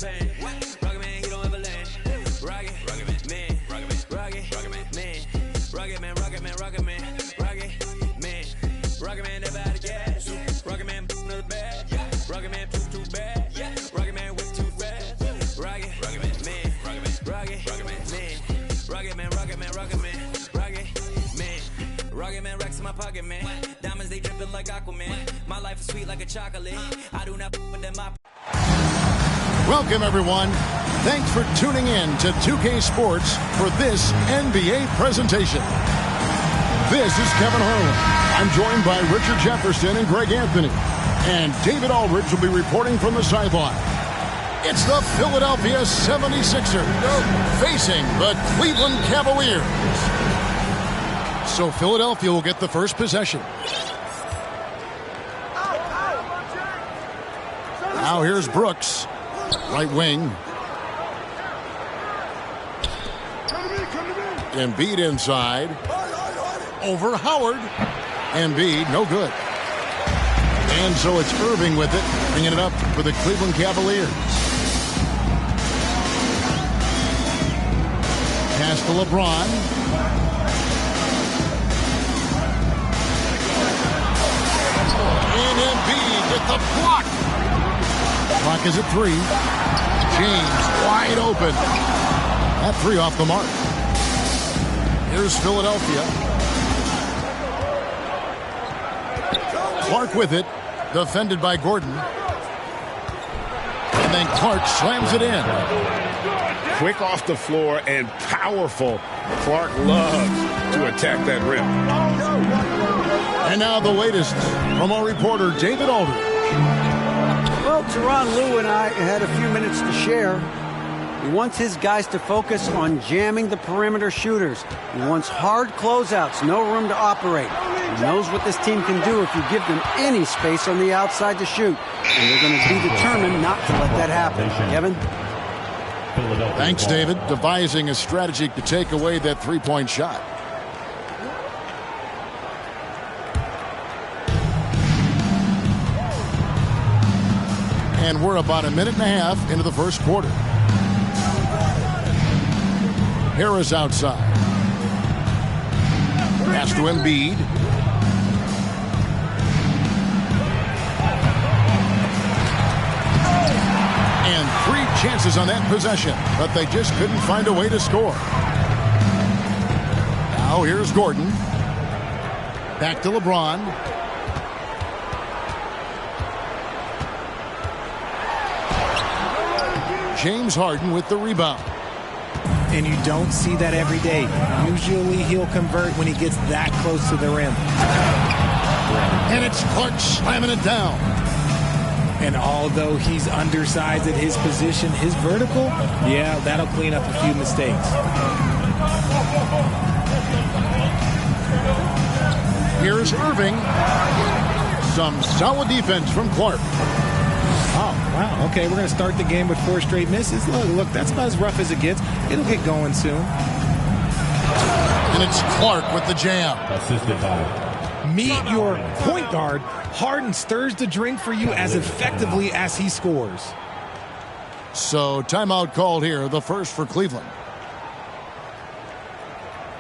pain. Rocket man, he don't ever land. Rocket man, rocket man, rocket man, rocket man, rocket man, rocket man, never out of gas. Rocket man, another bag. Rocket man, too bad. Rocket man, whip too fast. Rocket man, Rocket man, racks in my pocket, man. Diamonds, they dripping like Aquaman. My life is sweet like a chocolate. I do not with them. Welcome, everyone. Thanks for tuning in to 2K Sports for this NBA presentation. This is Kevin Harlan. I'm joined by Richard Jefferson and Greg Anthony. And David Aldridge will be reporting from the sideline. It's the Philadelphia 76ers facing the Cleveland Cavaliers. So Philadelphia will get the first possession. Now here's Brooks, right wing. Embiid inside. Over Howard. Embiid, no good. And so it's Irving with it, bringing it up for the Cleveland Cavaliers. Pass to LeBron. And Embiid with the block. Clock is at 3. James wide open. That 3 off the mark. Here's Philadelphia. Clark with it. Defended by Gordon. And then Clark slams it in. Quick off the floor and powerful. Clark loves to attack that rim. And now the latest from our reporter, David Aldridge. Well, Tyronn Lue and I had a few minutes to share. He wants his guys to focus on jamming the perimeter shooters. He wants hard closeouts, no room to operate. He knows what this team can do if you give them any space on the outside to shoot. And they're going to be determined not to let that happen. Kevin? Thanks, David. Devising a strategy to take away that three-point shot. And we're about a minute and a half into the first quarter. Harris outside. Pass to Embiid. And 3 chances on that possession, but they just couldn't find a way to score. Now here's Gordon. Back to LeBron. James Harden with the rebound. And you don't see that every day. Usually he'll convert when he gets that close to the rim. And it's Clark slamming it down. And although he's undersized at his position, his vertical, yeah, that'll clean up a few mistakes. Here's Irving. Some solid defense from Clark. Oh, wow. Okay, we're going to start the game with 4 straight misses. Look, that's about as rough as it gets. It'll get going soon. And it's Clark with the jam. Assisted by. Meet your point guard. Harden stirs the drink for you as effectively as he scores. So timeout called here, the first for Cleveland.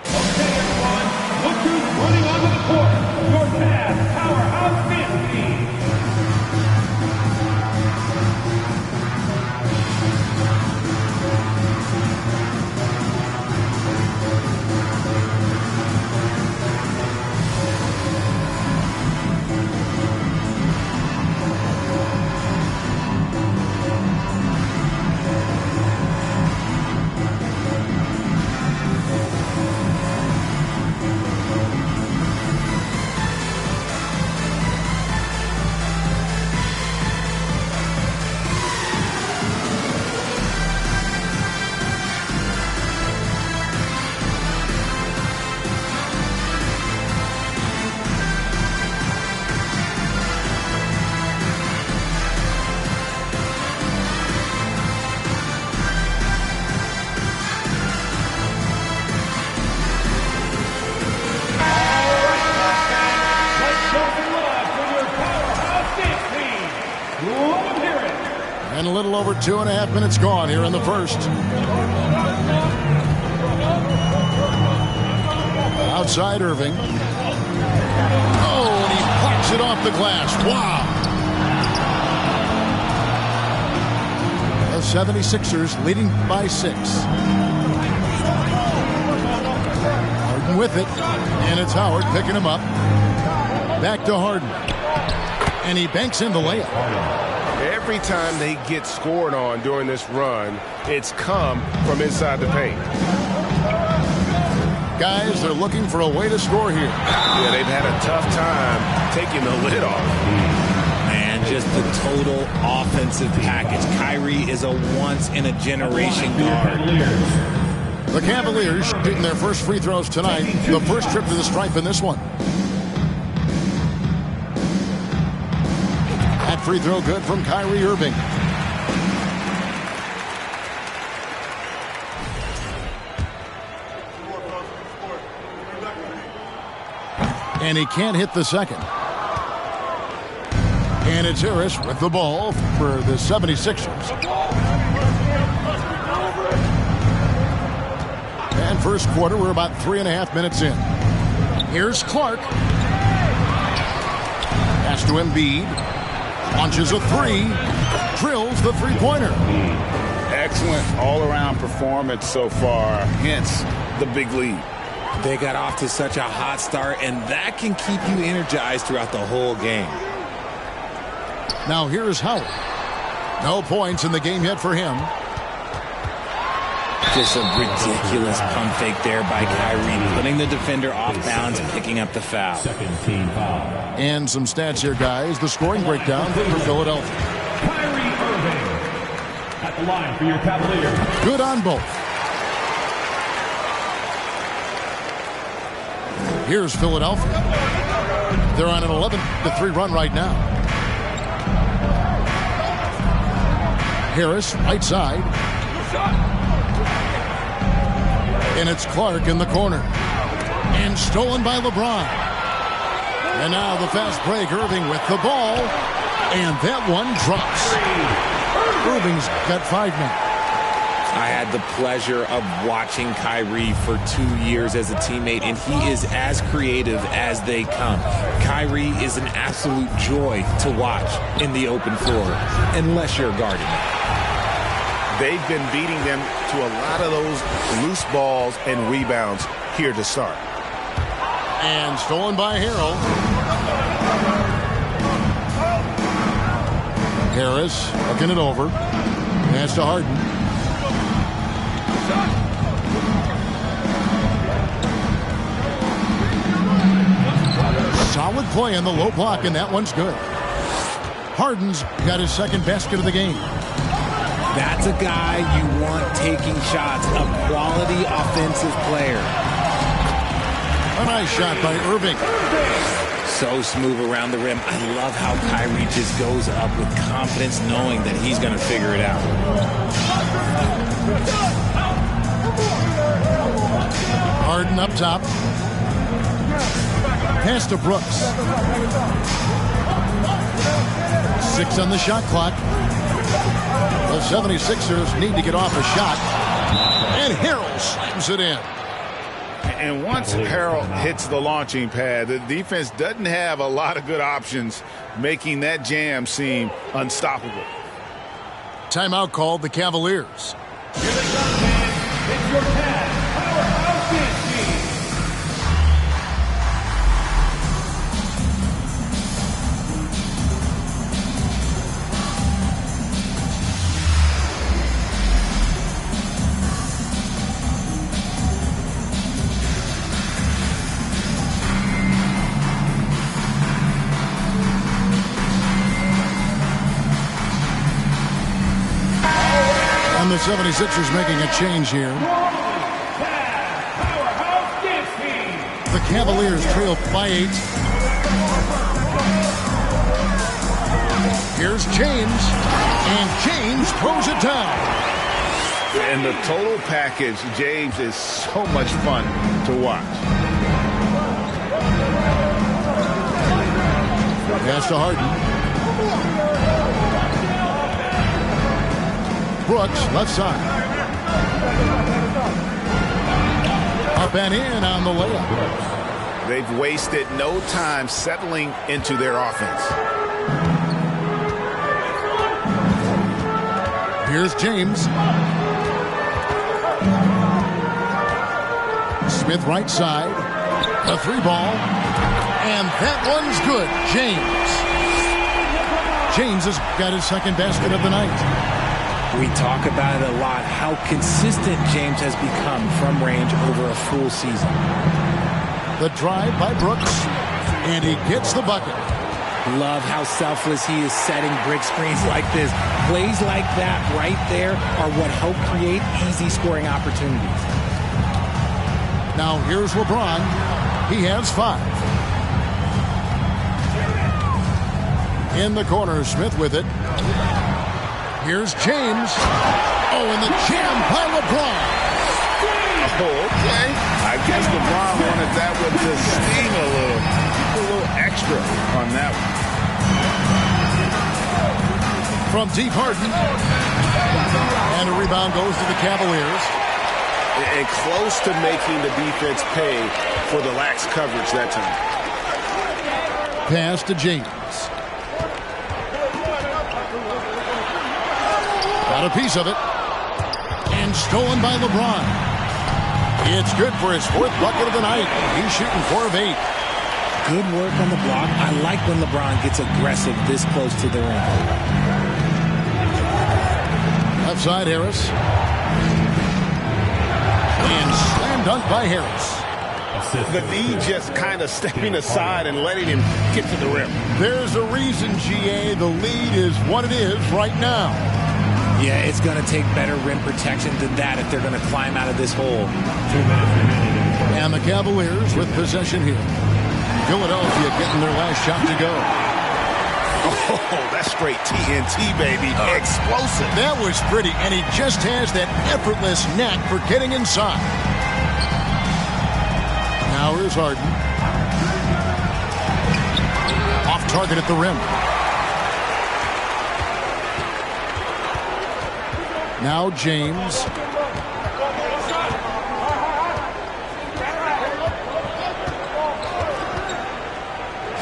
Okay, everyone. Look who's running onto the court. Your Mavs powerhouse fantasy. little over 2.5 minutes gone here in the first. Outside Irving. Oh, and he parks it off the glass. Wow. The 76ers leading by 6. Harden with it. And it's Howard picking him up. Back to Harden. And he banks in the layup. Every time they get scored on during this run, it's come from inside the paint. Guys, they're looking for a way to score here. Yeah, they've had a tough time taking the lid off. Man, just the total offensive package. Kyrie is a once-in-a-generation guard. The Cavaliers shooting their first free throws tonight. The first trip to the stripe in this one. That free throw good from Kyrie Irving. And he can't hit the second. And it's Harris with the ball for the 76ers. And first quarter, we're about 3.5 minutes in. Here's Clark. Pass to Embiid. Launches a three. Drills the three-pointer. Excellent all-around performance so far, hence the big lead. They got off to such a hot start, and that can keep you energized throughout the whole game. Now here's Howard. No points in the game yet for him. Just a ridiculous pump fake there by Kyrie, putting the defender off bounds, picking up the foul. Second team foul. And some stats here, guys. The scoring breakdown for Philadelphia. Kyrie Irving at the line for your Cavaliers. Good on both. Here's Philadelphia. They're on an 11-3 run right now. Harris, right side. And it's Clark in the corner. And stolen by LeBron. And now the fast break. Irving with the ball. And that one drops. Irving's got 5 men. I had the pleasure of watching Kyrie for 2 years as a teammate, and he is as creative as they come. Kyrie is an absolute joy to watch in the open floor, unless you're guarding him. They've been beating them to a lot of those loose balls and rebounds here to start. And stolen by Harrell. Harris looking it over. Pass to Harden. Solid play in the low block, and that one's good. Harden's got his second basket of the game. That's a guy you want taking shots, a quality offensive player. A nice shot by Irving. So smooth around the rim. I love how Kyrie just goes up with confidence, knowing that he's going to figure it out. Harden up top. Pass to Brooks. 6 on the shot clock. The 76ers need to get off a shot. And Harrell slams it in. And once Harrell hits the launching pad, the defense doesn't have a lot of good options, making that jam seem unstoppable. Timeout called the Cavaliers. Here they come, fans. It's your Cavs powerhouse dance team. And the 76ers making a change here. The Cavaliers trail by 8. Here's James. And James throws it down. And the total package, James, is so much fun to watch. Pass to Harden. Brooks, left side. Up and in on the layup. They've wasted no time settling into their offense. Here's James. Smith right side. The three ball. And that one's good. James has got his second basket of the night. We talk about it a lot, how consistent James has become from range over a full season. The drive by Brooks. And he gets the bucket. Love how selfless he is setting brick screens like this. Plays like that right there are what help create easy scoring opportunities. Now here's LeBron. He has 5. In the corner, Smith with it. Here's James. Oh, and the jam by LeBron. Oh, okay. I guess LeBron wanted that one to sting a little extra on that one. From deep, Harden. And a rebound goes to the Cavaliers. And close to making the defense pay for the lax coverage that time. Pass to James. Got a piece of it. And stolen by LeBron. It's good for his 4th bucket of the night. He's shooting 4 of 8. Good work on the block. I like when LeBron gets aggressive this close to the rim. Left side, Harris. And slam dunk by Harris. The knee just kind of stepping aside and letting him get to the rim. There's a reason, GA, the lead is what it is right now. Yeah, it's going to take better rim protection than that if they're going to climb out of this hole. And the Cavaliers with possession here. Philadelphia getting their last shot to go. Oh, that's straight TNT, baby. Explosive. That was pretty, and he just has that effortless knack for getting inside. Now here's Harden. Off target at the rim. Now James.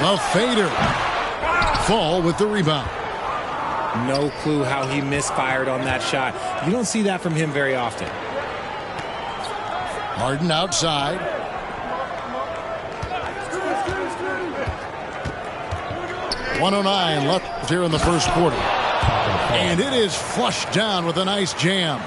The fader. Fall with the rebound. No clue how he misfired on that shot. You don't see that from him very often. Harden outside. .109 left here in the first quarter. And it is flushed down with a nice jam.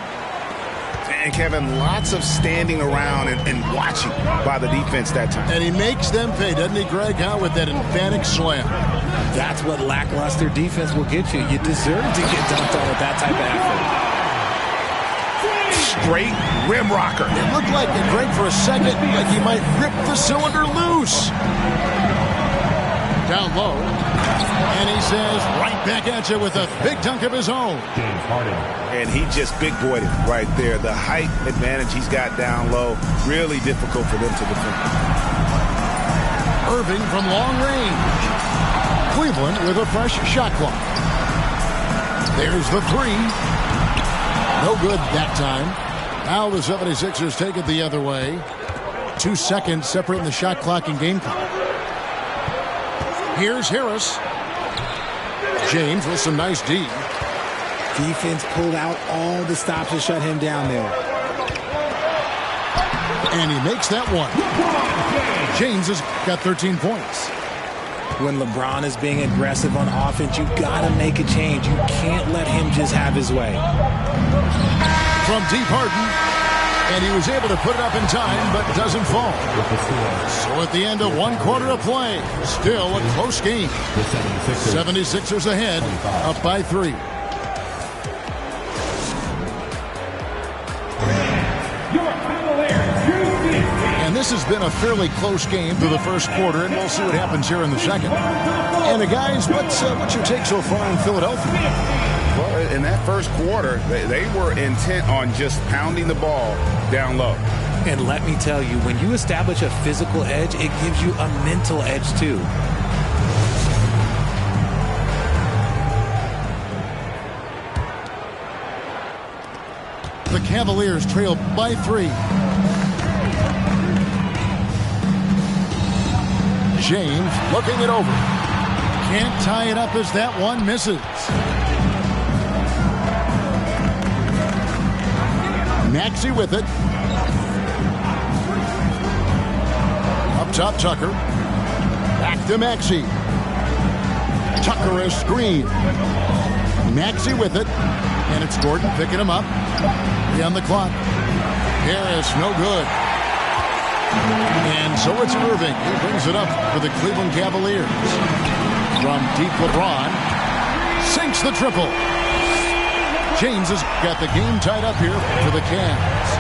And Kevin, lots of standing around and watching by the defense that time. And he makes them pay, doesn't he, Greg? How with that emphatic slam. That's what lackluster defense will get you. You deserve to get dunked on with that type of effort. Straight rim rocker. It looked like, Greg, for a second, like he might rip the cylinder loose. Down low. And he says, right back at you with a big dunk of his own. And he just big boyed it right there. The height advantage he's got down low, really difficult for them to defend. Irving from long range. Cleveland with a fresh shot clock. There's the 3. No good that time. Now the 76ers take it the other way. 2 seconds separating the shot clock and game clock. Here's Harris. James with some nice D. Defense pulled out all the stops to shut him down there. And he makes that one. James has got 13 points. When LeBron is being aggressive on offense, you got to make a change. You can't let him just have his way. From deep, Harden. And he was able to put it up in time, but doesn't fall. So at the end of 1 quarter of play, still a close game. 76ers ahead, up by 3. And this has been a fairly close game through the first quarter, and we'll see what happens here in the second. And guys, what's your take so far in Philadelphia? Well, in that first quarter, they were intent on just pounding the ball down low. And let me tell you, when you establish a physical edge, it gives you a mental edge too. Cavaliers trail by 3. James looking it over. Can't tie it up as that one misses. Maxey with it. Up top, Tucker. Back to Maxey. Tucker is screen. Maxey with it. And it's Gordon picking him up. On the clock. Harris, no good. And so it's Irving. He brings it up for the Cleveland Cavaliers. From deep, LeBron sinks the triple. James has got the game tied up here for the Cavs.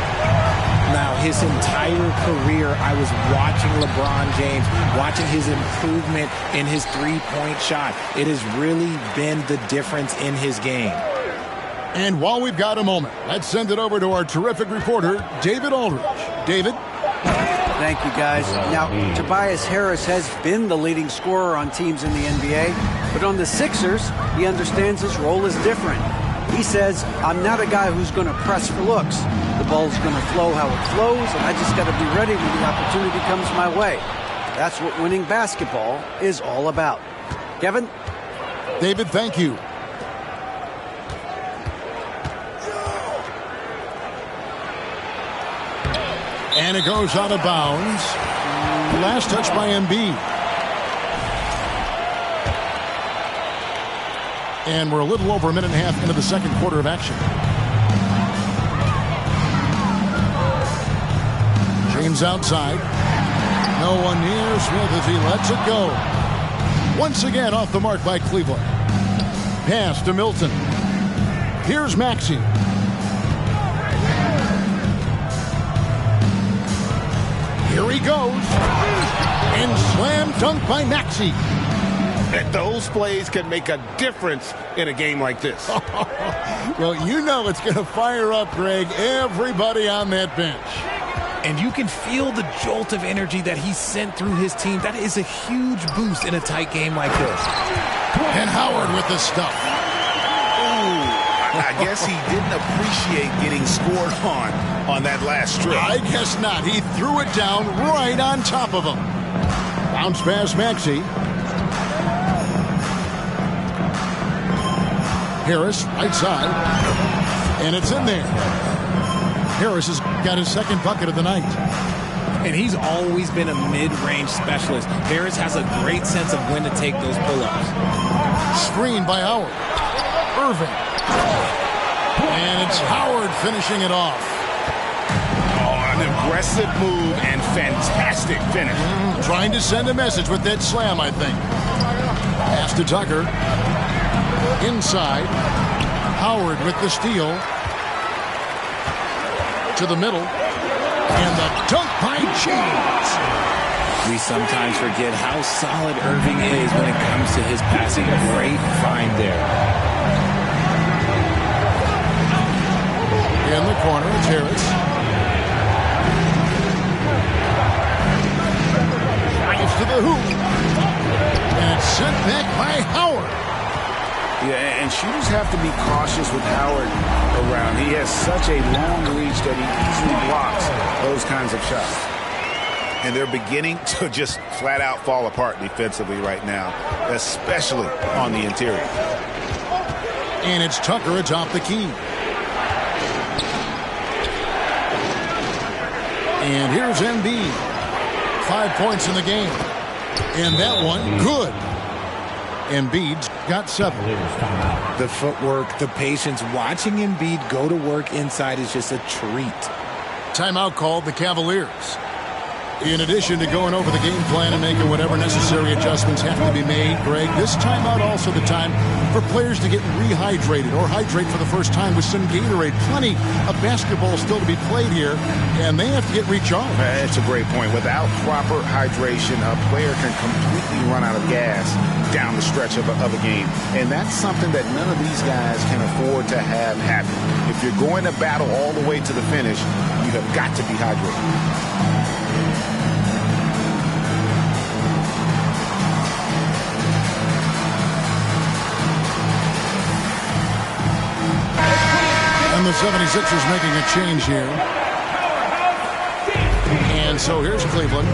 Now, his entire career, I was watching LeBron James, watching his improvement in his three-point shot. It has really been the difference in his game. And while we've got a moment, let's send it over to our terrific reporter, David Aldridge. David? Thank you, guys. Now, Tobias Harris has been the leading scorer on teams in the NBA, but on the Sixers, he understands his role is different. He says, I'm not a guy who's going to press for looks. The ball's going to flow how it flows, and I just got to be ready when the opportunity comes my way. That's what winning basketball is all about. Kevin? David, thank you. And it goes out of bounds. Last touch by Embiid. And we're a little over a minute and a half into the second quarter of action. James outside. No one near Smith as he lets it go. Once again off the mark by Cleveland. Pass to Milton. Here's Maxey. Here he goes. And slam dunk by Maxey. Those plays can make a difference in a game like this. Well, you know it's going to fire up, Greg, everybody on that bench. And you can feel the jolt of energy that he sent through his team. That is a huge boost in a tight game like this. And Howard with the stuff. I guess he didn't appreciate getting scored on that last strip. I guess not. He threw it down right on top of him. Bounce pass Maxey. Harris, right side. And it's in there. Harris has got his second bucket of the night. And he's always been a mid-range specialist. Harris has a great sense of when to take those pull-ups. Screen by Howard. Irving. And it's Howard finishing it off. Oh, an aggressive move and fantastic finish. Trying to send a message with that slam, I think. Pass to Tucker. Inside. Howard with the steal. To the middle. And the dunk by James. We sometimes forget how solid Irving is when it comes to his passing. Great find there. In the corner, it's Harris. Drives to the hoop. And it's sent back by Howard. Yeah, and shooters have to be cautious with Howard around. He has such a long reach that he easily blocks those kinds of shots. And they're beginning to just flat out fall apart defensively right now, especially on the interior. And it's Tucker atop the key. And here's Embiid. 5 points in the game. And that one, good. Embiid's got 7. The footwork, the patience, watching Embiid go to work inside is just a treat. Timeout called the Cavaliers. In addition to going over the game plan and making whatever necessary adjustments have to be made, Greg, this timeout also the time for players to get rehydrated or hydrate for the first time with some Gatorade. Plenty of basketball still to be played here, and they have to get recharged. That's a great point. Without proper hydration, a player can completely run out of gas down the stretch of a game. And that's something that none of these guys can afford to have happen. If you're going to battle all the way to the finish, you have got to be hydrated. And the 76ers making a change here. And so here's Cleveland.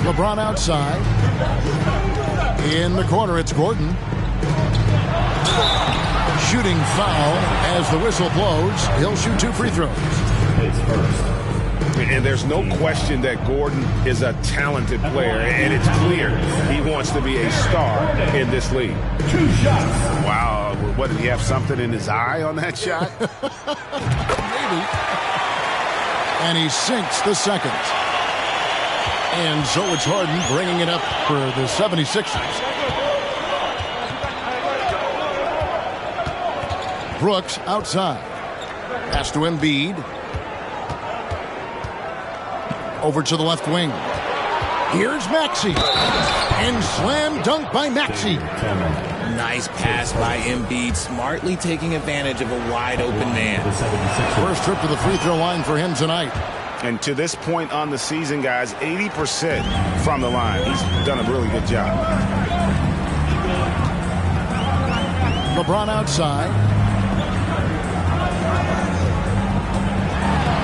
LeBron outside. In the corner, it's Gordon. Shooting foul as the whistle blows. He'll shoot 2 free throws. And there's no question that Gordon is a talented player, and it's clear he wants to be a star in this league. 2 shots. Wow, what, did he have something in his eye on that shot? Maybe. And he sinks the second. And so it's Harden bringing it up for the 76ers. Brooks outside. Pass to Embiid. Over to the left wing. Here's Maxey. And slam dunk by Maxey. Nice pass by Embiid, smartly taking advantage of a wide open man. First trip to the free throw line for him tonight. And to this point on the season, guys, 80% from the line. He's done a really good job. LeBron outside.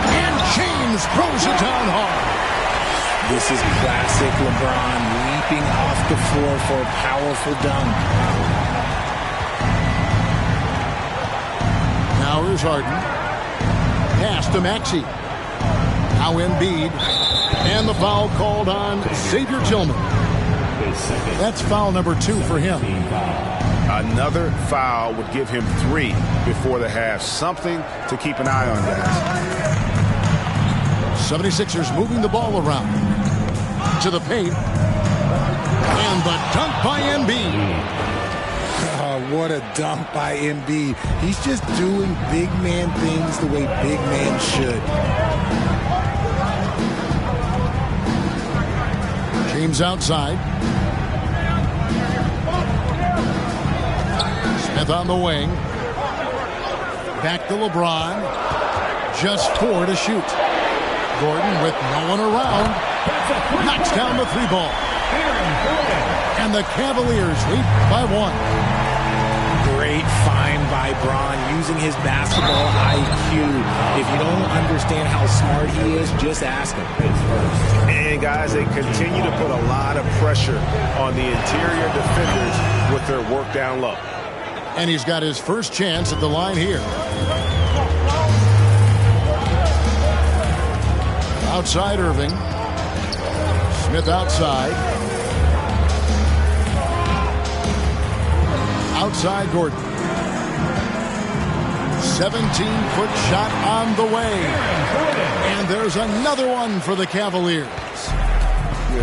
And James throws it down hard. This is classic LeBron, leaping off the floor for a powerful dunk. Now here's Harden. Pass to Maxey. Now Embiid. And the foul called on Xavier Tillman. That's foul number 2 for him. Another foul would give him 3 before the half. Something to keep an eye on, guys. 76ers moving the ball around. To the paint. And the dunk by Embiid. Oh, what a dunk by Embiid. He's just doing big man things the way big men should. James outside. Smith on the wing. Back to LeBron. Just 4 to shoot. Gordon with no one around. Knocks down the 3-ball. And the Cavaliers lead by 1. Great find by Bron, using his basketball IQ. If you don't understand how smart he is, just ask him. And, guys, they continue to put a lot of pressure on the interior defenders with their work down low. And he's got his first chance at the line here. Outside Irving. Smith outside. Outside Gordon. 17-foot shot on the way. And there's another one for the Cavaliers.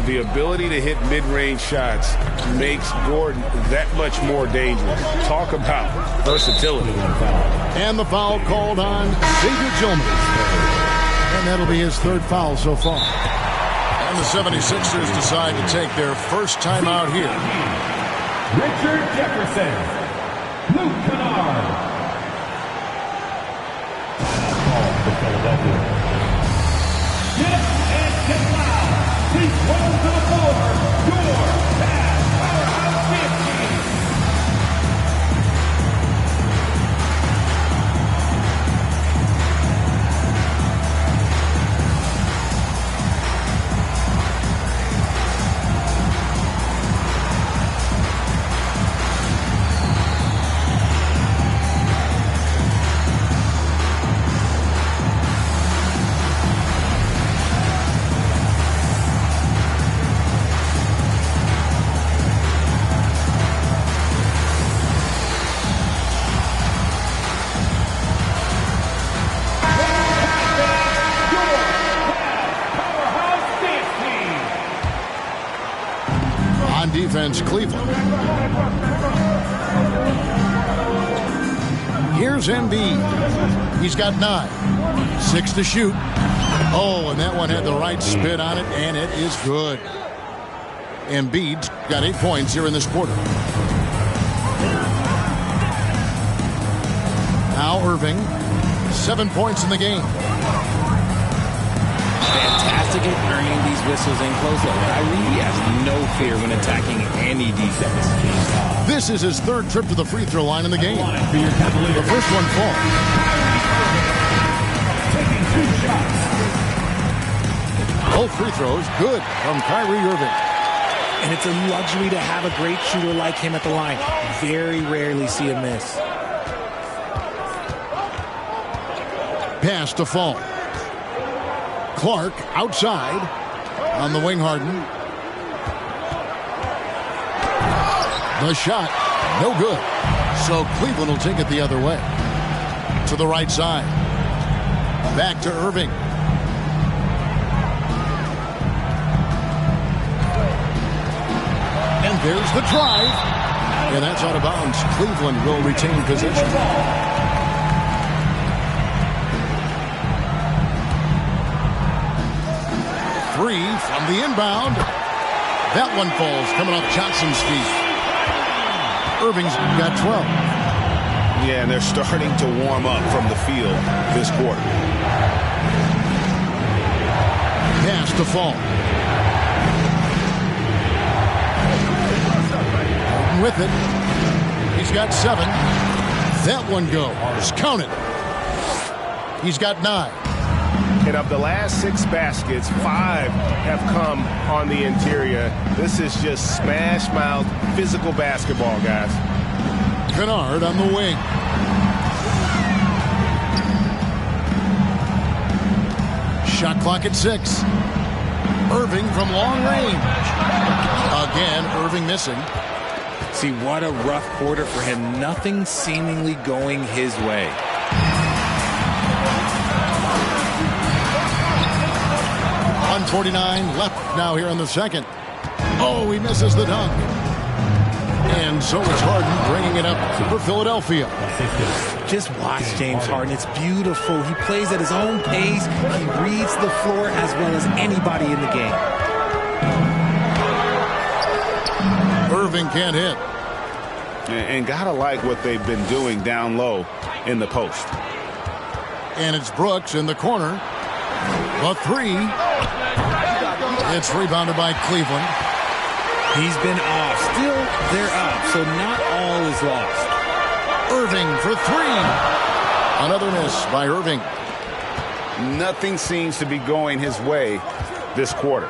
The ability to hit mid-range shots makes Gordon that much more dangerous. Talk about versatility. And the foul called on Xavier Tillman. And that'll be his 3rd foul so far. And the 76ers decide to take their first time out here. Richard Jefferson. Luke Kennard. Ball for Philadelphia. Get up and get loud. Please welcome to the floor your Cavs Powerhouse 50. Defense, Cleveland. Here's Embiid. He's got 9. 6 to shoot. Oh, and that one had the right spin on it, and it is good. Embiid's got 8 points here in this quarter. Now Irving. 7 points in the game. Fantastic at earning these whistles in close. Kyrie has no fear when attacking any defense. This is his third trip to the free throw line in the game. The first one falls. Both free throws good from Kyrie Irving. And it's a luxury to have a great shooter like him at the line. Very rarely see a miss. Pass to Fall. Clark outside on the wing. Harden. The shot, no good. So Cleveland will take it the other way. To the right side. Back to Irving. And there's the drive. And that's out of bounds. Cleveland will retain possession. Three from the inbound. That one falls, coming off Johnson's feet. Irving's got 12. Yeah, and they're starting to warm up from the field this quarter. Pass to Fall. With it. He's got 7. That one goes. Count it. He's got 9. And of the last 6 baskets, 5 have come on the interior. This is just smash-mouth physical basketball, guys. Kennard on the wing. Shot clock at 6. Irving from long range. Again, Irving missing. See, what a rough quarter for him. Nothing seemingly going his way. 1:49 left now here in the second. Oh, he misses the dunk. And so it's Harden bringing it up for Philadelphia. Just watch James Harden. It's beautiful. He plays at his own pace. He reads the floor as well as anybody in the game. Irving can't hit. And gotta like what they've been doing down low in the post. And it's Brooks in the corner. The 3. It's rebounded by Cleveland. He's been off. Still, they're up, so not all is lost. Irving for 3. Another miss by Irving. Nothing seems to be going his way this quarter.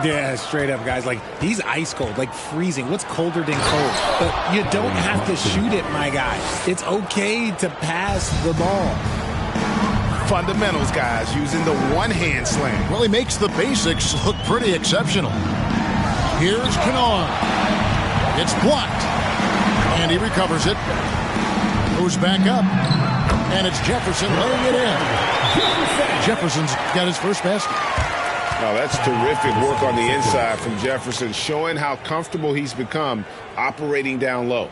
Yeah, straight up, guys. Like, he's ice cold, like freezing. What's colder than cold? But you don't have to shoot it, my guy. It's okay to pass the ball. Fundamentals, guys, using the one-hand slam. Well, he makes the basics look pretty exceptional. Here's Kennard. It's blocked. And he recovers it. Goes back up. And it's Jefferson laying it in. Jefferson's got his first basket. Oh, that's terrific work on the inside from Jefferson, showing how comfortable he's become operating down low.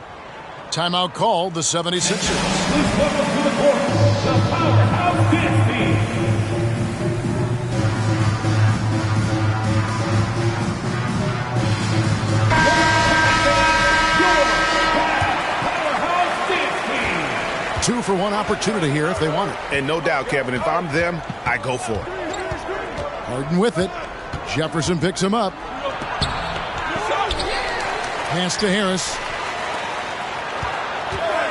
Timeout called, the 76ers. Please welcome to the court, the Powerhouse Dance Team. Powerhouse Dance Team. 2-for-1 opportunity here if they want it. And no doubt, Kevin, if I'm them, I go for it. Harden with it. Jefferson picks him up. Pass to Harris.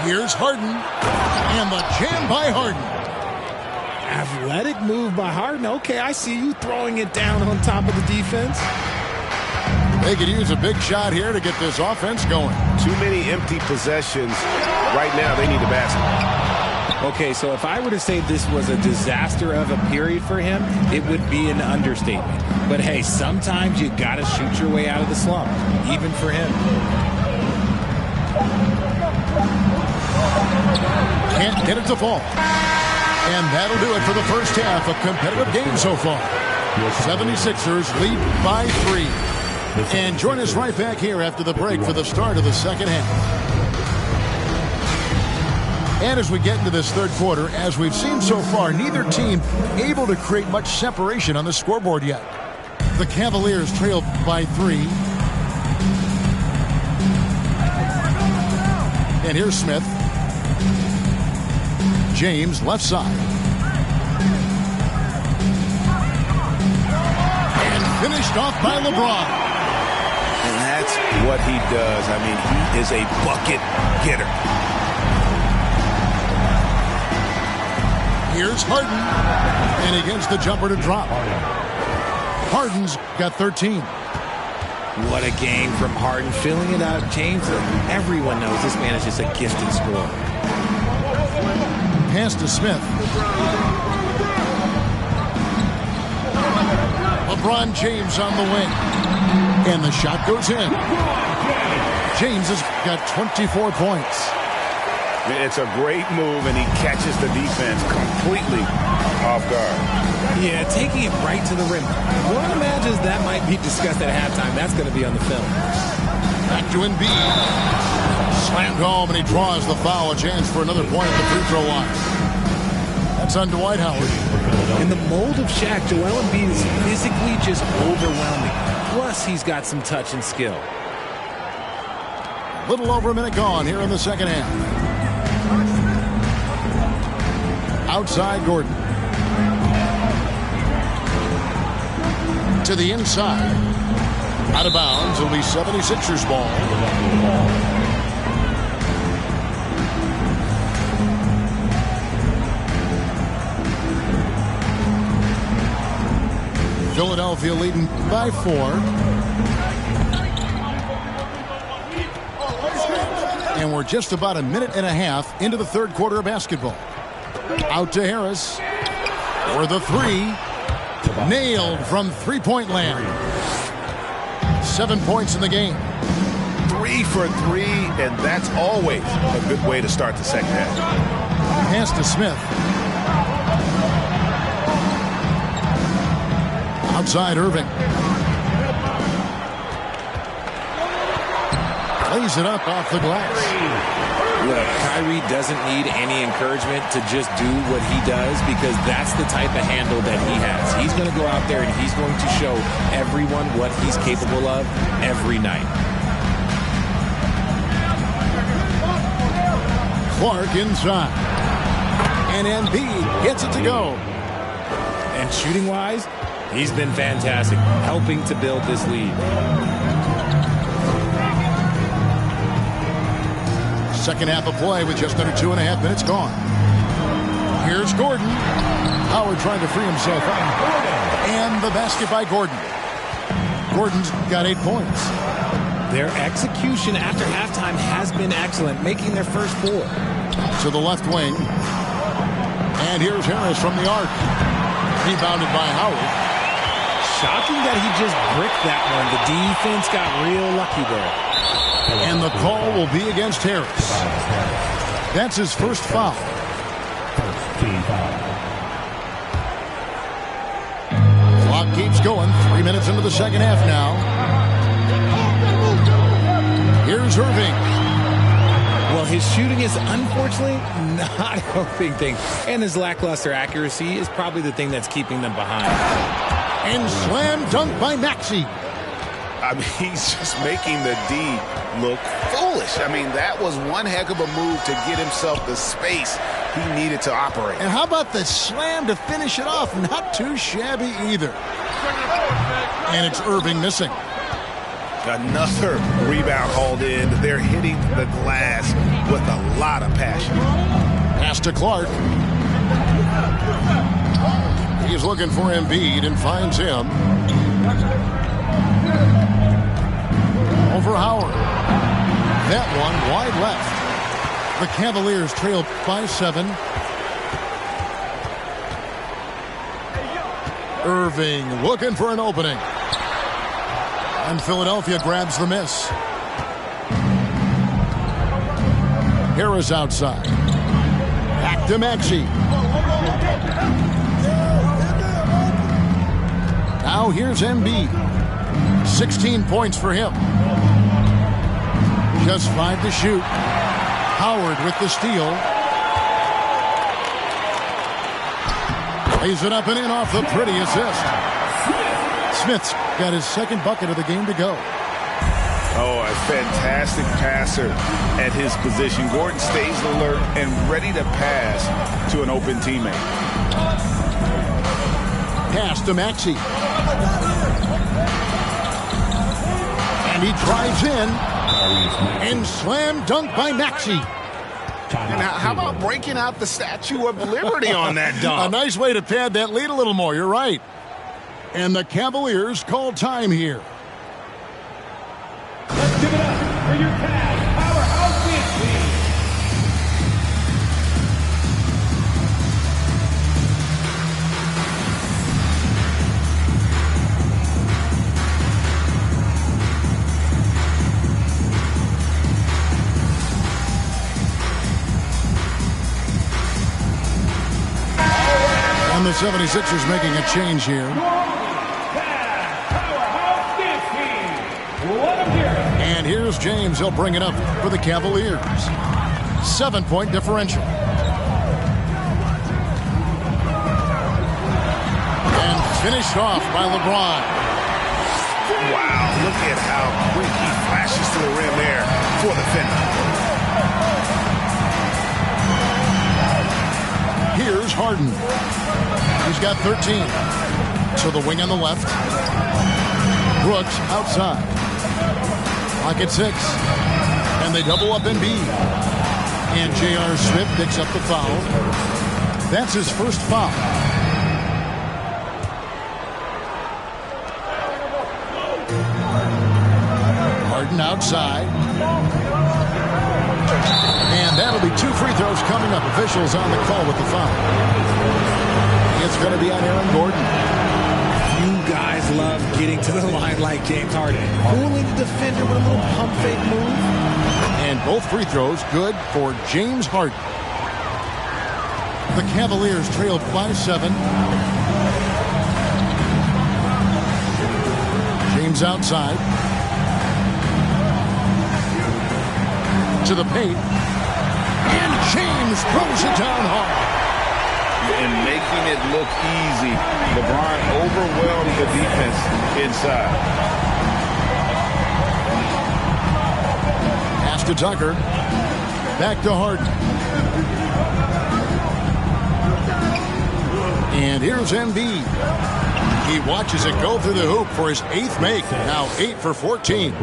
Here's Harden. And the jam by Harden. Athletic move by Harden. Okay, I see you throwing it down on top of the defense. They could use a big shot here to get this offense going. Too many empty possessions. Right now, they need a basket. Okay, so if I were to say this was a disaster of a period for him, it would be an understatement. But hey, sometimes you got to shoot your way out of the slump, even for him. Can't get it to fall. And that'll do it for the first half. A competitive game so far. 76ers lead by 3. And join us right back here after the break for the start of the second half. And as we get into this third quarter, as we've seen so far, neither team able to create much separation on the scoreboard yet. The Cavaliers trail by 3. And here's Smith. James left side. And finished off by LeBron. And That's what he does. I mean, he is a bucket getter. Here's Harden, and he gets the jumper to drop. Harden's got 13. What a game from Harden, filling it out. James, everyone knows this man is just a gifted scorer. Pass to Smith. LeBron James on the wing. And the shot goes in. James has got 24 points. It's a great move, and he catches the defense completely off guard. Yeah, taking it right to the rim. One imagines that might be discussed at halftime. That's going to be on the film. Back to Embiid. Slammed home, and he draws the foul. A chance for another point at the free throw line. That's on Dwight Howard. In the mold of Shaq, Joel Embiid is physically just overwhelming. Plus, he's got some touch and skill. A little over a minute gone here in the second half. Outside Gordon. To the inside. Out of bounds. It'll be 76ers ball. Philadelphia leading by 4. And we're just about a minute and a half into the third quarter of basketball. Out to Harris for the 3. Nailed from three-point land. 7 points in the game. 3 for 3, and that's always a good way to start the second half. Pass to Smith. Outside Irving. Lays it up off the glass. Look, Kyrie doesn't need any encouragement to just do what he does, because that's the type of handle that he has. He's going to go out there and he's going to show everyone what he's capable of every night. Clark inside. And Embiid gets it to go. And shooting-wise, he's been fantastic, helping to build this lead. Second half of play with just under 2.5 minutes gone. Here's Gordon. Howard trying to free himself up. And the basket by Gordon. Gordon's got 8 points. Their execution after halftime has been excellent, making their first 4. To the left wing. And here's Harris from the arc. Rebounded by Howard. Shocking that he just bricked that one. The defense got real lucky there. And the call will be against Harris. That's his first foul. Clock keeps going. 3 minutes into the second half now. Here's Irving. Well, his shooting is unfortunately not helping things. And his lackluster accuracy is probably the thing that's keeping them behind. And slam dunk by Maxey. I mean, he's just making the D look foolish. I mean, that was one heck of a move to get himself the space he needed to operate. And how about the slam to finish it off? Not too shabby either. And it's Irving missing. Another rebound hauled in. They're hitting the glass with a lot of passion. Pass to Clark. He's looking for Embiid and finds him. Over Howard. That one wide left. The Cavaliers trail by 7. Irving looking for an opening. And Philadelphia grabs the miss. Harris outside. Back to Maxey. Now here's Embiid. 16 points for him. Just 5 to shoot. Howard with the steal. Lays it up and in off the pretty assist. Smith's got his second bucket of the game to go. Oh, a fantastic passer at his position. Gordon stays alert and ready to pass to an open teammate. Pass to Maxey. And he drives in. And slam dunk by Maxey. And how about breaking out the Statue of Liberty on that dunk? A nice way to pad that lead a little more. You're right. And the Cavaliers call time here. Let's give it up for your Cavs powerhouse dance team. And the 76ers making a change here. And here's James. He'll bring it up for the Cavaliers. 7-point differential. And finished off by LeBron. Wow, look at how quick he flashes to the rim there for the finish. Here's Harden. He's got 13. To the wing on the left. Brooks outside. Clock at 6. And they double up Embiid. And J.R. Smith picks up the foul. That's his first foul. Harden outside. And that'll be 2 free throws coming up. Officials on the call with the foul. It's going to be on Aaron Gordon. You guys love getting to the line like James Harden. Fooling the defender with a little pump fake move. And both free throws good for James Harden. The Cavaliers trail by 7. James outside. To the paint. And James throws it down hard. And making it look easy. LeBron overwhelmed the defense inside. Pass to Tucker. Back to Harden. And here's Embiid. He watches it go through the hoop for his 8th make. Now 8 for 14.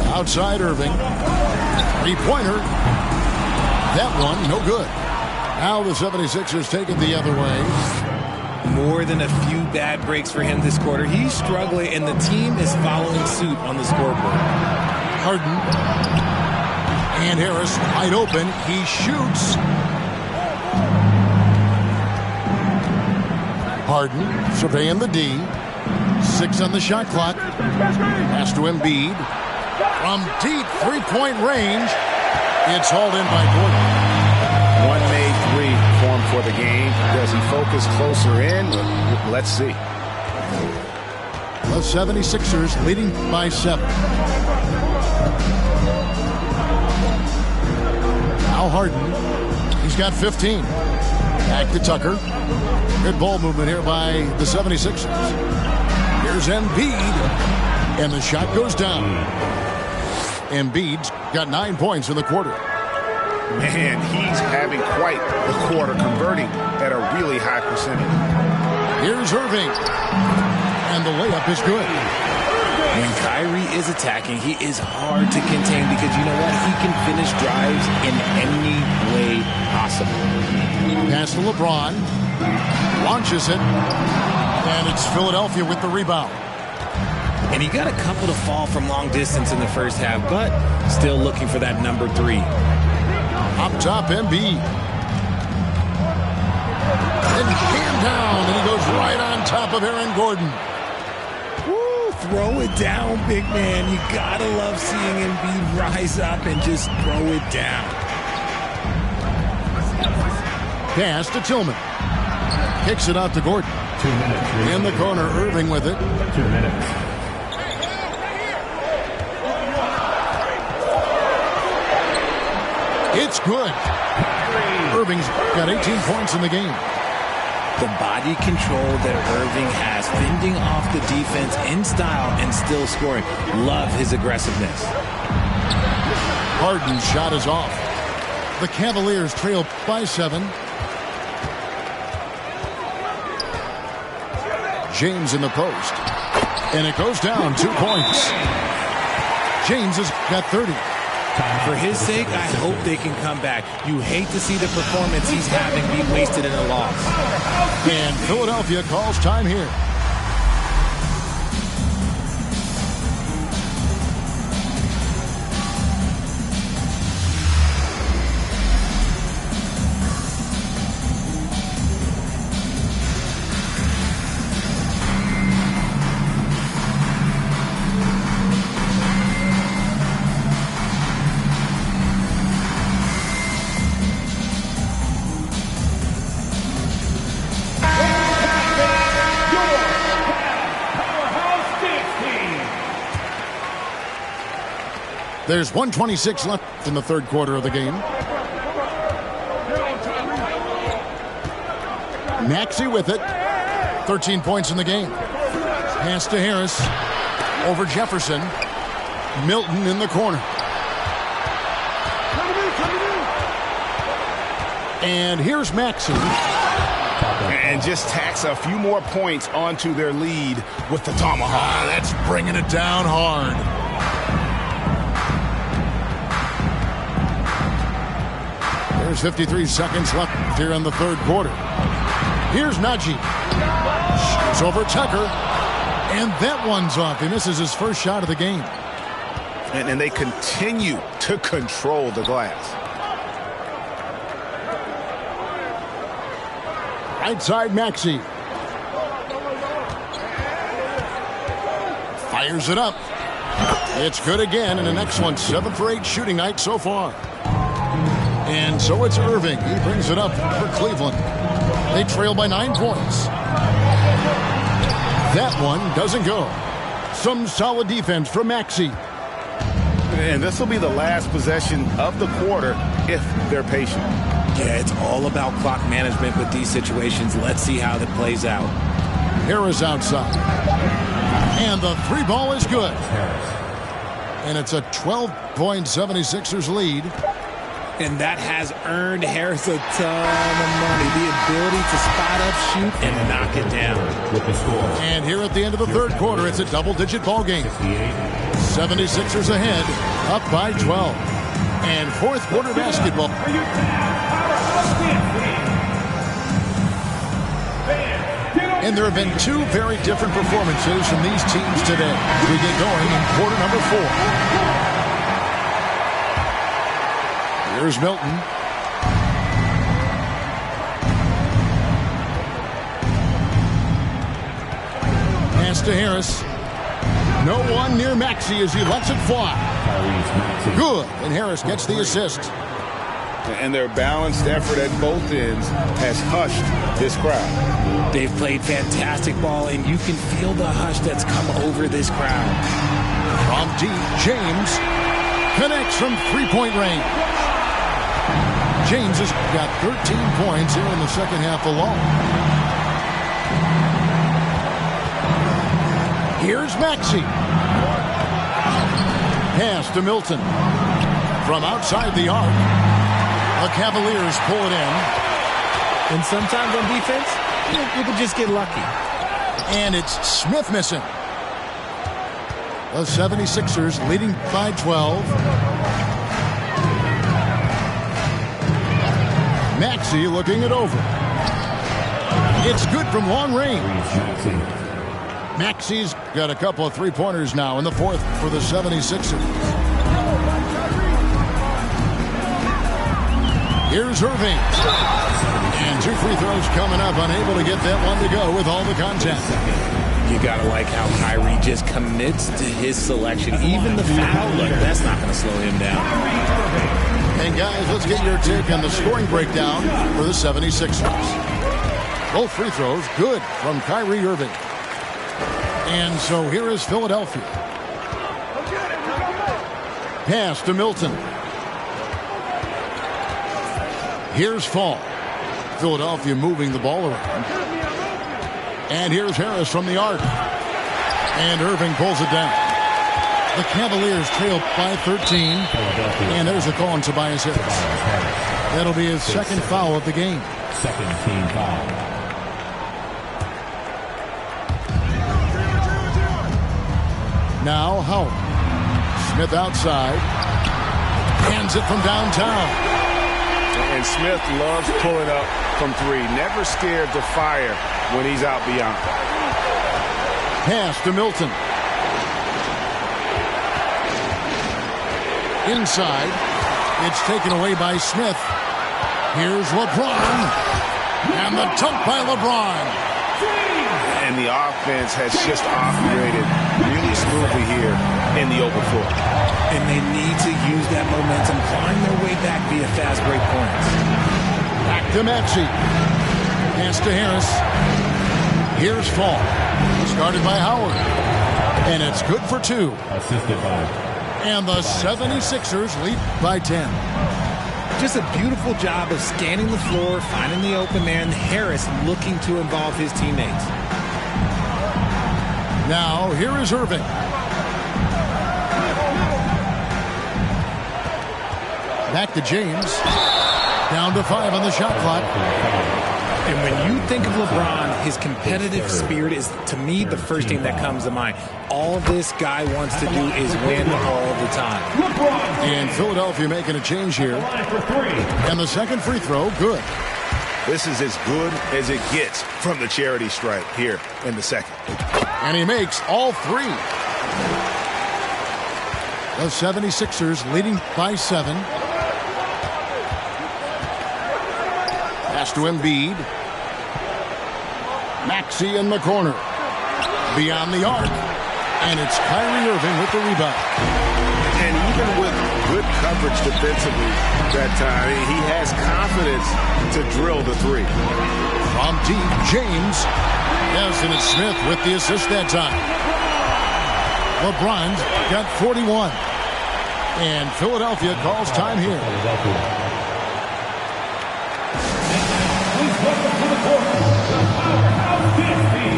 Outside Irving. 3-pointer. That one, no good. Now the 76ers take it the other way. More than a few bad breaks for him this quarter. He's struggling, and the team is following suit on the scoreboard. Harden. And Harris wide open. He shoots. Harden surveying the D. 6 on the shot clock. Pass to Embiid. From deep 3-point range. It's hauled in by Gordon. One made 3 for him for the game. Does he focus closer in? Let's see. The 76ers leading by 7. Now Harden. He's got 15. Back to Tucker. Good ball movement here by the 76ers. Here's Embiid. And the shot goes down. Embiid's got 9 points in the quarter. Man, he's having quite the quarter, converting at a really high percentage. Here's Irving. And the layup is good. When Kyrie is attacking, he is hard to contain because you know what? He can finish drives in any way possible. Pass to LeBron. Launches it. And it's Philadelphia with the rebound. And he got a couple to fall from long distance in the first half, but still looking for that number 3. Up top, Embiid. And hand down, and he goes right on top of Aaron Gordon. Woo, throw it down, big man. You gotta love seeing Embiid rise up and just throw it down. Pass to Tillman. Kicks it out to Gordon. 2 minutes. In the corner, Irving with it. 2 minutes. It's good. Irving's got 18 points in the game. The body control that Irving has, fending off the defense in style and still scoring. Love his aggressiveness. Harden's shot is off. The Cavaliers trail by 7. James in the post. And it goes down 2 points. James has got 30. For his sake, I hope they can come back. You hate to see the performance he's having be wasted in a loss. And Philadelphia calls time here. There's 1:26 left in the third quarter of the game. Maxey with it. 13 points in the game. Pass to Harris. Over Jefferson. Milton in the corner. And here's Maxey. And just tacks a few more points onto their lead with the tomahawk. That's bringing it down hard. There's 53 seconds left here in the third quarter. Here's Najee. Shoots over Tucker. And that one's off. He misses his first shot of the game. And they continue to control the glass. Right side, Maxey. Fires it up. It's good again, and an excellent 7 for 8 shooting night so far. And so it's Irving. He brings it up for Cleveland. They trail by 9 points. That one doesn't go. Some solid defense from Maxey. And this will be the last possession of the quarter if they're patient. Yeah, it's all about clock management with these situations. Let's see how that plays out. Harris outside. And the 3 ball is good. And it's a 12-point 76ers lead. And that has earned Harris a ton of money. The ability to spot up, shoot, and knock it down. And here at the end of the third quarter, it's a double-digit ball game. 76ers ahead, up by 12. And fourth quarter basketball. And there have been 2 very different performances from these teams today. We get going in quarter number 4. Here's Milton. Pass to Harris. No one near Maxey as he lets it fly. Good. And Harris gets the assist. And their balanced effort at both ends has hushed this crowd. They've played fantastic ball, and you can feel the hush that's come over this crowd. From deep, James connects from 3-point range. James has got 13 points here in the second half alone. Here's Maxey. Pass to Milton. From outside the arc. The Cavaliers pull it in. And sometimes on defense, you can just get lucky. And it's Smith missing. The 76ers leading by 12. Maxey looking it over. It's good from long range. Maxey's got a couple of 3-pointers now in the fourth for the 76ers. Here's Irving. And 2 free throws coming up, unable to get that one to go with all the contact. You gotta like how Kyrie just commits to his selection. Even the foul, look, that's not gonna slow him down. And guys, let's get your take on the scoring breakdown for the 76ers. Both free throws good from Kyrie Irving. And so here is Philadelphia. Pass to Milton. Here's Fall. Philadelphia moving the ball around. And here's Harris from the arc. And Irving pulls it down. The Cavaliers trail by 13. And there's a call on Tobias Harris. That'll be his second foul of the game. Second team foul. Now Howard. Smith outside. Hands it from downtown. And Smith loves pulling up from three. Never scared to fire when he's out beyond. Pass to Milton. Inside. It's taken away by Smith. Here's LeBron. And the dunk by LeBron. And the offense has just operated really smoothly here in the open floor. And they need to use that momentum, climb their way back via fast break points. Back to Maxey. Pass to Harris. Here's Fall. Started by Howard. And it's good for 2. Assisted by. And the 76ers lead by 10. Just a beautiful job of scanning the floor, finding the open man. Harris looking to involve his teammates. Now, here is Irving. Back to James. Down to 5 on the shot clock. And when you think of LeBron, his competitive spirit is, to me, the first thing that comes to mind. All this guy wants to do is win all the time. And Philadelphia making a change here. And the second free throw, good. This is as good as it gets from the charity stripe here in the second. And he makes all 3. The 76ers leading by 7. Pass to Embiid. Maxey in the corner. Beyond the arc. And it's Kyrie Irving with the rebound. And even with good coverage defensively that time, he has confidence to drill the 3. From deep, James. Yes, and it's Smith with the assist that time. LeBron's got 41. And Philadelphia calls time here. Please welcome to the court, the Powerhouse Dance Team.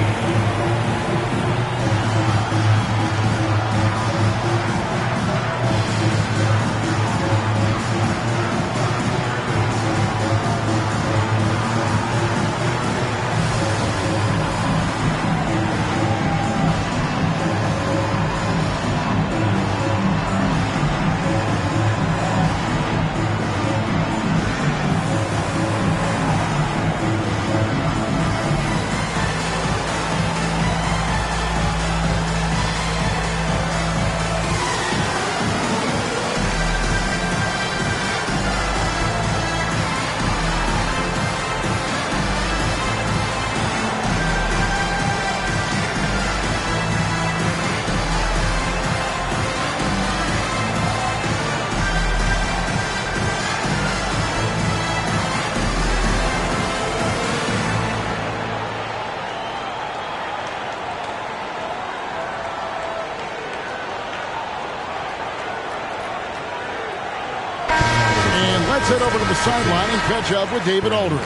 Let's head over to the sideline and catch up with David Aldridge.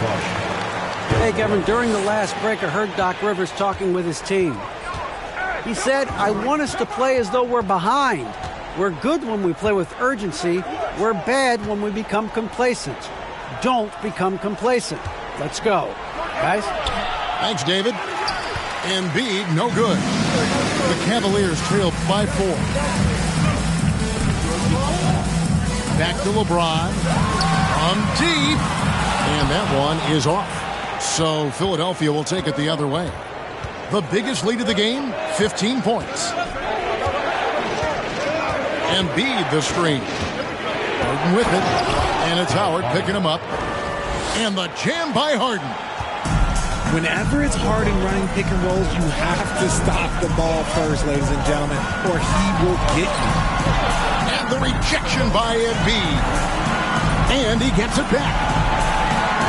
Hey, Kevin, during the last break, I heard Doc Rivers talking with his team. He said, I want us to play as though we're behind. We're good when we play with urgency. We're bad when we become complacent. Don't become complacent. Let's go. Guys? Thanks, David. Embiid, no good. The Cavaliers trail by 4. Back to LeBron. From deep. And that one is off. So Philadelphia will take it the other way. The biggest lead of the game, 15 points. Embiid the screen. Harden with it. And it's Howard picking him up. And the jam by Harden. Whenever it's Harden running pick and rolls, you have to stop the ball first, ladies and gentlemen, or he will get you. And the rejection by Embiid. And he gets it back.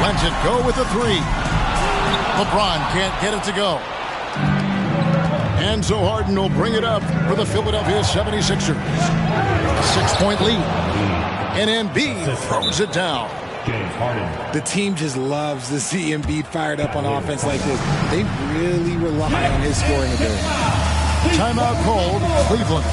Lets it go with a 3. LeBron can't get it to go. And so Harden will bring it up for the Philadelphia 76ers. A 6-point lead. And Embiid throws it down. The team just loves to see Embiid fired up on offense like this. They really rely on his scoring ability. Timeout called, Cleveland.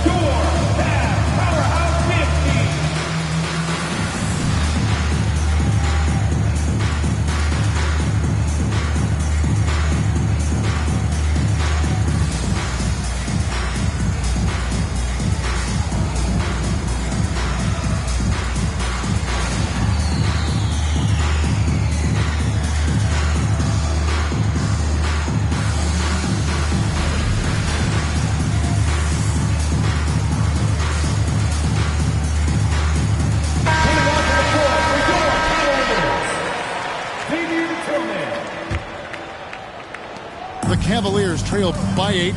Cavaliers trail by 8.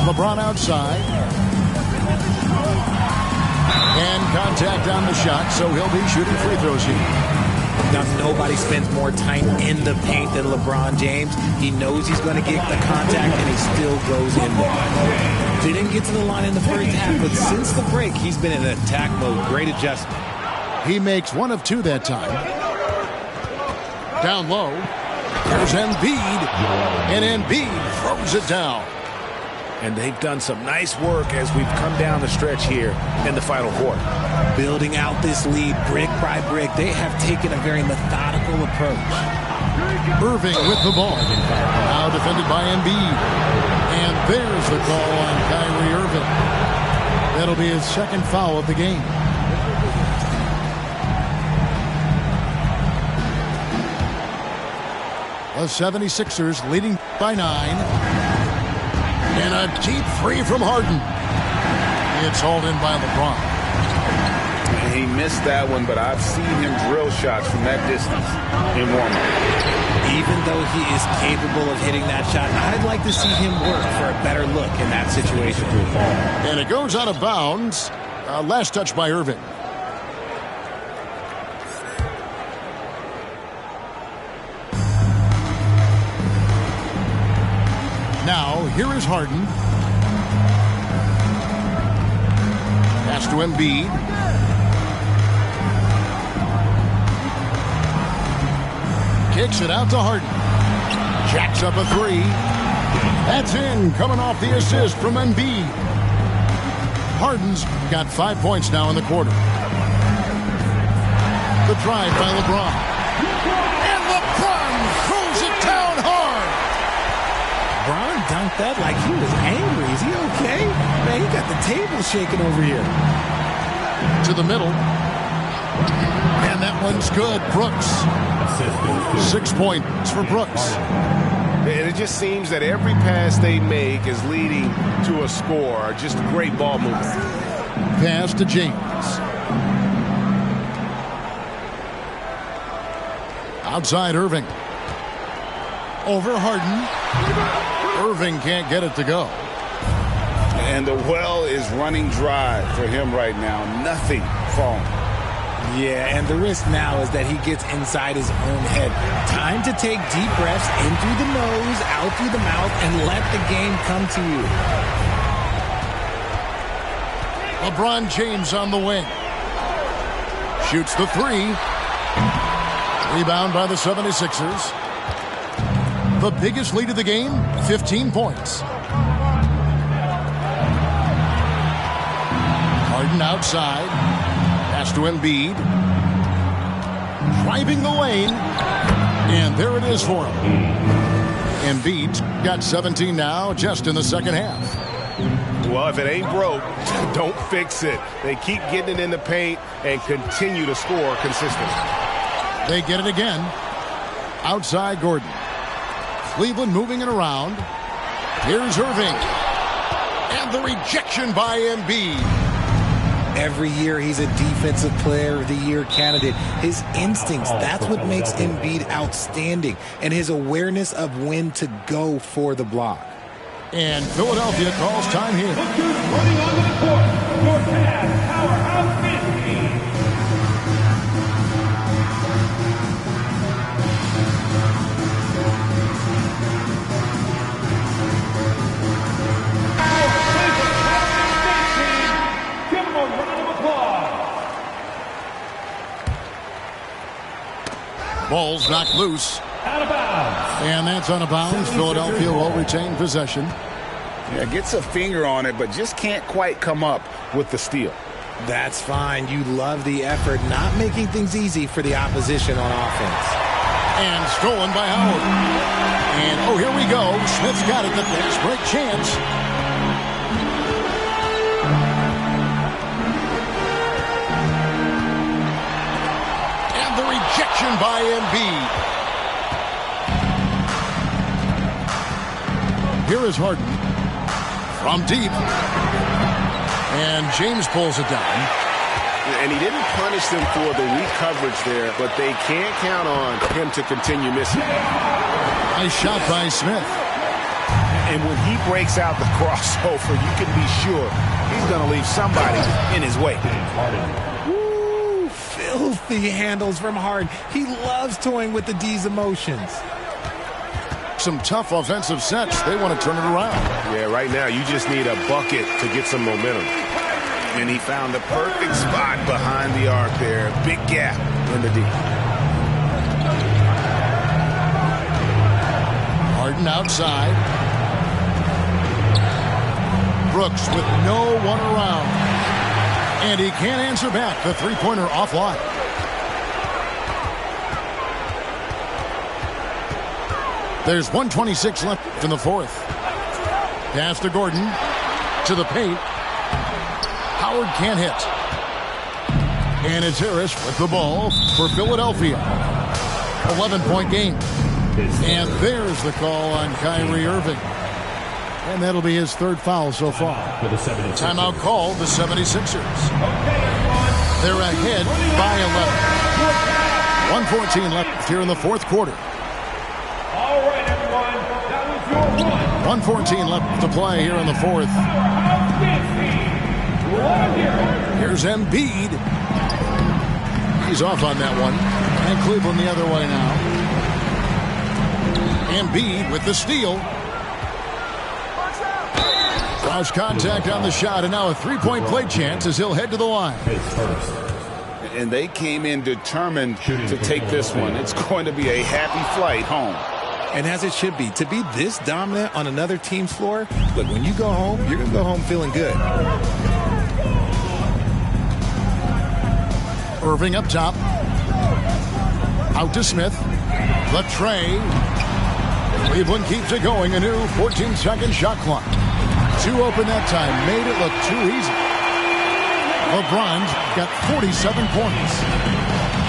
LeBron outside. And contact on the shot, so he'll be shooting free throws here. Now, nobody spends more time in the paint than LeBron James. He knows he's going to get the contact, and he still goes in there. They didn't get to the line in the first half, but since the break, he's been in attack mode. Great adjustment. He makes 1 of 2 that time. Down low. There's Embiid. And Embiid throws it down. And they've done some nice work as we've come down the stretch here in the final quarter. Building out this lead brick by brick. They have taken a very methodical approach. Irving with the ball. Now defended by Embiid. And there's the call on Kyrie Irving. That'll be his second foul of the game. The 76ers leading by 9. And a deep three from Harden. It's hauled in by LeBron. He missed that one, but I've seen him drill shots from that distance in warm-up. Even though he is capable of hitting that shot, I'd like to see him work for a better look in that situation. And it goes out of bounds. Last touch by Irving. Now, here is Harden. Pass to Embiid. Kicks it out to Harden. Jacks up a 3. That's in, coming off the assist from Embiid. Harden's got 5 points now in the quarter. The drive by LeBron. And LeBron throws it down hard. LeBron dunked that like he was angry. Is he okay? Man, he got the table shaking over here. To the middle. And that one's good. Brooks. 6 points for Brooks. And it just seems that every pass they make is leading to a score. Just great ball movement. Pass to James. Outside Irving. Over Harden. Irving can't get it to go. And the well is running dry for him right now. Nothing falling. Yeah, and the risk now is that he gets inside his own head. Time to take deep breaths in through the nose, out through the mouth, and let the game come to you. LeBron James on the wing. Shoots the 3. Rebound by the 76ers. The biggest lead of the game, 15 points. Harden outside. Pass to Embiid. Driving the lane. And there it is for him. Embiid's got 17 now, just in the second half. Well, if it ain't broke, don't fix it. They keep getting it in the paint and continue to score consistently. They get it again. Outside Gordon. Cleveland moving it around. Here's Irving. And the rejection by Embiid. Every year he's a Defensive Player of the Year candidate. His instincts, that's what makes Embiid outstanding. And his awareness of when to go for the block. And Philadelphia calls time here. Look who's running onto the court. Your Cavs powerhouse team. Give them a round of applause. Ball's knocked loose. Out of bounds. And that's out of bounds. Philadelphia will retain possession. Yeah, gets a finger on it, but just can't quite come up with the steal. That's fine. You love the effort, not making things easy for the opposition on offense. And stolen by Howard. And, oh, here we go. Smith's got it. The fast break chance. And the rejection by Embiid. Here is Harden from deep. And James pulls it down. And he didn't punish them for the weak coverage there, but they can't count on him to continue missing. Nice shot by Smith. And when he breaks out the crossover, you can be sure he's going to leave somebody in his way. Woo, filthy handles from Harden. He loves toying with the D's emotions. Some tough offensive sets. They want to turn it around. Yeah, right now you just need a bucket to get some momentum. And he found the perfect spot behind the arc there. Big gap in the D. Harden outside. Brooks with no one around. And he can't answer back. The three-pointer offline. There's 1:26 left in the fourth. Pass to Gordon. To the paint. Howard can't hit. And it's Harris with the ball for Philadelphia. 11-point game. And there's the call on Kyrie Irving. And that'll be his third foul so far. Timeout called the 76ers. They're ahead by 11. 1:14 left here in the fourth quarter. All right, everyone. That was your one. 1:14 left to play here in the fourth. Here's Embiid. He's off on that one. And Cleveland the other way now. Embiid with the steal. Draws contact on the shot, and now a three-point play chance as he'll head to the line. And they came in determined to take this one. It's going to be a happy flight home. And as it should be. To be this dominant on another team's floor, look, when you go home, you're going to go home feeling good. Irving up top. Out to Smith. The tray. Cleveland keeps it going. A new 14-second shot clock. Two open that time. Made it look too easy. LeBron's got 47 points.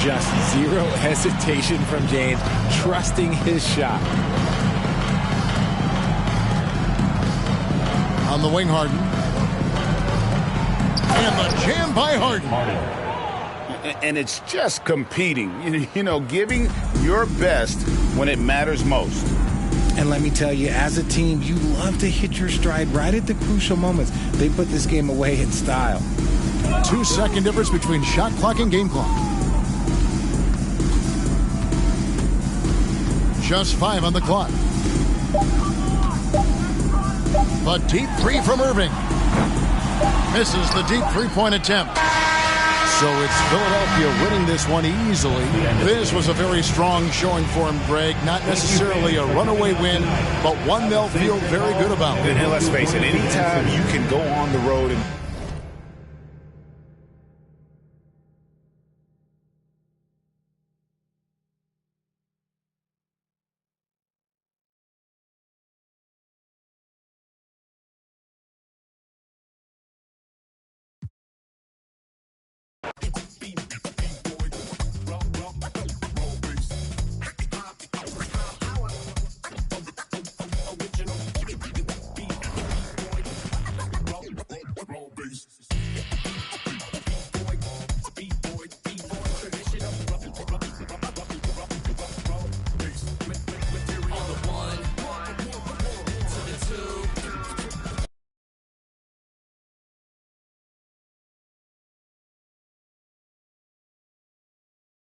Just zero hesitation from James, trusting his shot. On the wing, Harden. And the jam by Harden. And it's just competing, you know, giving your best when it matters most. And let me tell you, as a team, you love to hit your stride right at the crucial moments. They put this game away in style. 2-second difference between shot clock and game clock. Just 5 on the clock. A deep three from Irving. Misses the deep three-point attempt. So it's Philadelphia winning this one easily. This was a very strong showing for him, Greg. Not necessarily a runaway win, but one they'll feel very good about. And let's face it, anytime you can go on the road and